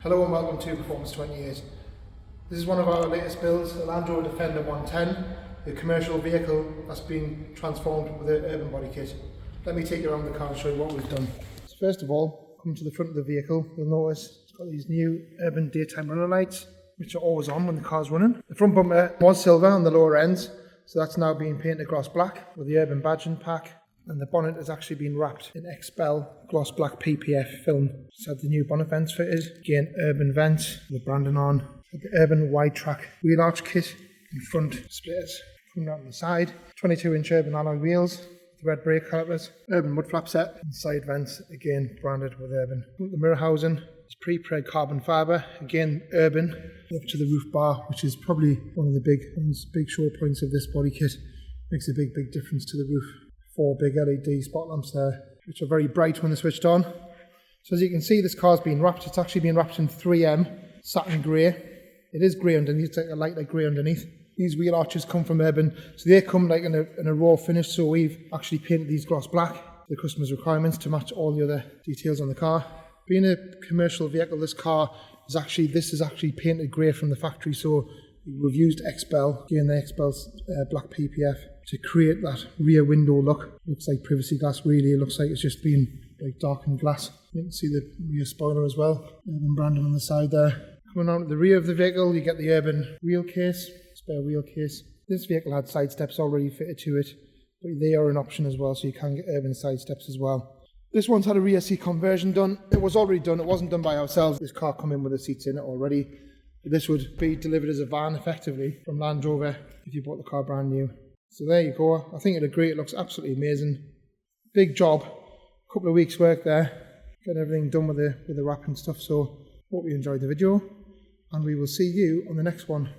Hello and welcome to Performance 28. This is one of our latest builds, the Land Rover Defender 110, a commercial vehicle that's been transformed with an urban body kit. Let me take you around the car and show you what we've done. So first of all, come to the front of the vehicle, you'll notice it's got these new urban daytime running lights, which are always on when the car's running. The front bumper was silver on the lower ends, so that's now being painted gloss black with the urban badging pack. And the bonnet has actually been wrapped in XPEL gloss black PPF film. Just had the new bonnet vents fitted. Again, urban vents, the branding on. The urban wide track wheel arch kit in front splitters. Coming out on the side. 22-inch urban alloy wheels. The red brake calipers. Urban mud flap set. And side vents, again branded with urban. The mirror housing is pre-preg carbon fibre. Again, urban. Up to the roof bar, which is probably one of the big show points of this body kit. Makes a big difference to the roof. 4 big LED spot lamps there, which are very bright when they're switched on. So as you can see, this car's been wrapped. It's actually been wrapped in 3M satin grey. It is grey underneath, it's like a lighter grey underneath. These wheel arches come from Urban, so they come like in a raw finish, so we've actually painted these gloss black, the customer's requirements, to match all the other details on the car. Being a commercial vehicle, this is actually painted grey from the factory, so we've used XPEL, again the XPEL's black PPF, to create that rear window look. Looks like privacy glass, really. It looks like it's just been like darkened glass. You can see the rear spoiler as well, urban branding on the side there. Coming on to the rear of the vehicle, you get the urban wheel case, spare wheel case. This vehicle had side steps already fitted to it, but they are an option as well, so you can get urban side steps as well. This one's had a rear seat conversion done. It was already done, it wasn't done by ourselves. This car come in with the seats in it already. This would be delivered as a van effectively from Land Rover if you bought the car brand new. So there you go. I think it'll agree. It looks absolutely amazing. Big job. A couple of weeks work there. Getting everything done with the wrap and stuff. So hope you enjoyed the video, and we will see you on the next one.